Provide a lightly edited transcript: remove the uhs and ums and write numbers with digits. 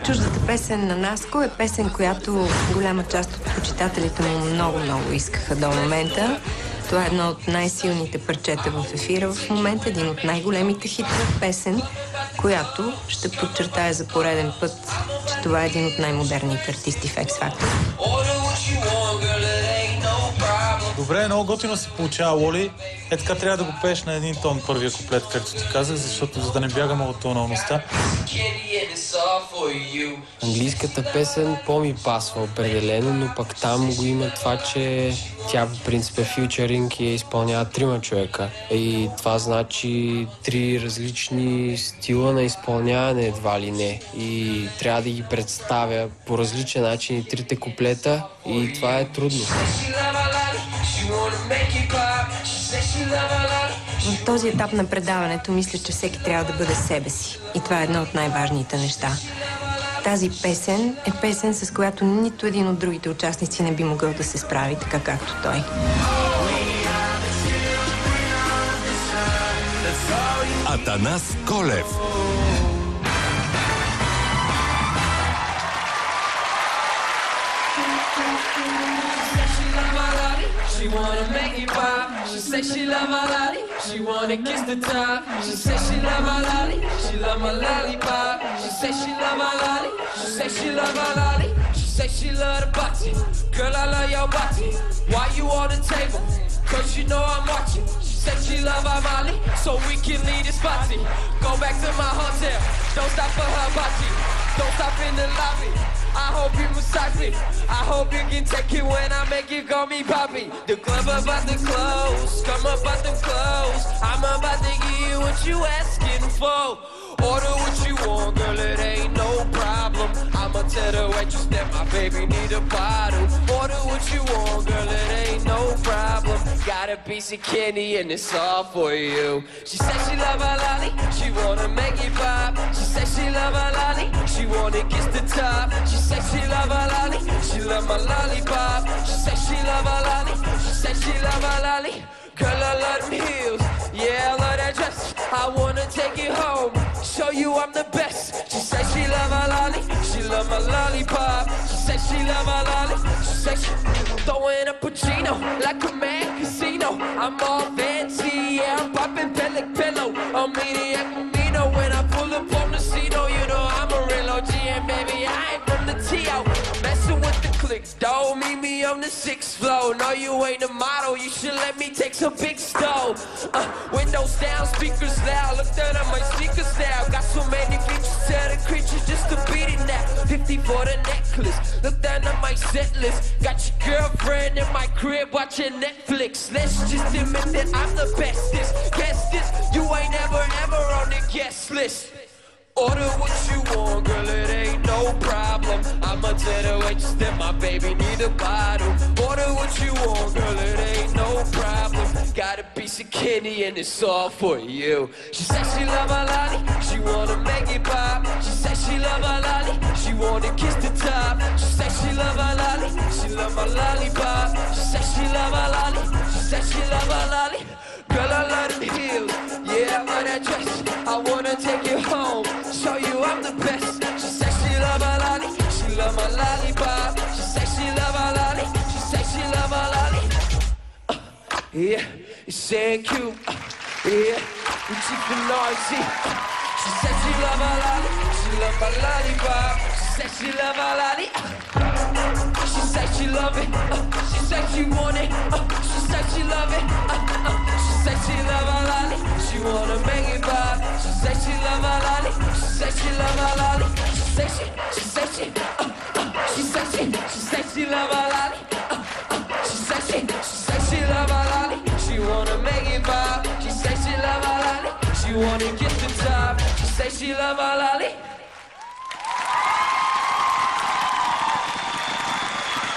Чуждата песен на Наско е песен, която голяма част от почитателите му много искаха до момента. Това е едно от най-силните парчета в ефира в момента, един от най-големите хитове песен, която ще подчертая за пореден път, че това е един от най-модерните артисти в X Factor. Добре, много готино се получава, Лоли. Е така трябва да го пееш на един тон първия куплет, както ти казах, защото за да не бягаме от тоналността. Английската песен по-ми пасва определено, но пък там го има това, че тя по принцип е фьючеринг и я изпълнява 3 човека. И това значи 3 различни стила на изпълняване едва ли не. И трябва да ги представя по различен начин и 3 куплета и това е трудно. В този етап на предаването мисля, че всеки трябва да бъде себе си. И това е едно от най-важните неща. Тази песен е песен, с която нито един от другите участници не би могъл да се справи така, както той. Атанас Колев. She wanna make it pop. She say she love my lolly. She wanna kiss the top. She say she love my lolly. She love my lollipop. She say she love my lolly. She say she love my lolly. She say she love the body. Girl, I love your body. Why you on the table? Cause you know I'm watching. She said she love our Molly, so we can leave this party. Go back to my hotel. Don't stop for her body. Don't stop in the lobby. I hope you massage it. I hope you can take it when I make you call me Poppy. The club about to close. Come up out the clothes. I'm about to give you what you asking for. Order what you want, girl, it ain't no problem. I'ma tell the waitress that my baby need a bottle. Order what you want, girl, it ain't no problem. Got a piece of candy and it's all for you. She said she love her lolly, she wanna make it pop. She said she love her lolly, she wanna kiss the top. She said she love her lolly, she love my lollipop. She said she love her lolly, she said she love her lolly. Girl, I love them heels, yeah, I love that dress. I wanna take it home, show you I'm the best. She said she love her lolly, she love my lollipop. She said she love her lolly, she said she throwing a Pacino like a mad casino. I'm all fancy, yeah, I'm popping pellet pillow. I'm eating Camino when I pull up on the Cino. You know I'm a real OG and baby I ain't from the T.O. Messing with the clicks, though, meet me on the 6th floor. No, you ain't a model, you should let me take some big stove. Windows down, speakers loud, look down at my sneakers now. Got so many features, tell the creatures just to beat it now. 50 for the necklace, look down at my set list. Got your girlfriend in my crib watching Netflix. Let's just admit that I'm the bestest. Guess this, you ain't ever on the guest list. Order what you want, girl, it ain't no problem. I'ma tell the waitress that my baby need a bottle. Order what you want, girl, it ain't no problem. Got a piece of candy and it's all for you. She said she love her lolly, she wanna make it pop. She said she love her lolly, she wanna kiss the top. She said she love her lolly, she love my lollipop. She said she love her lolly, she said she love her lolly. Girl, I love them heels, yeah, I love that dress. I wanna take you home, show you I'm the best. She said she love her lolly, she love my lollipop. She said she love her lolly, she said she love her lolly. Yeah, it's saying cute, yeah, we cheap and noisy. She said she love her lolly, she love my lollipop. She said she love her lolly. She said she love it, she said she want it, she said she love it, she said she love her lolly, she wanna make it pop. She said she love her lolly, she said she love her lolly, she said she said she love her lolly, she said she love her lolly, she wanna make it pop. She said she love her lolly, she wanna get the top. She said she love her lolly.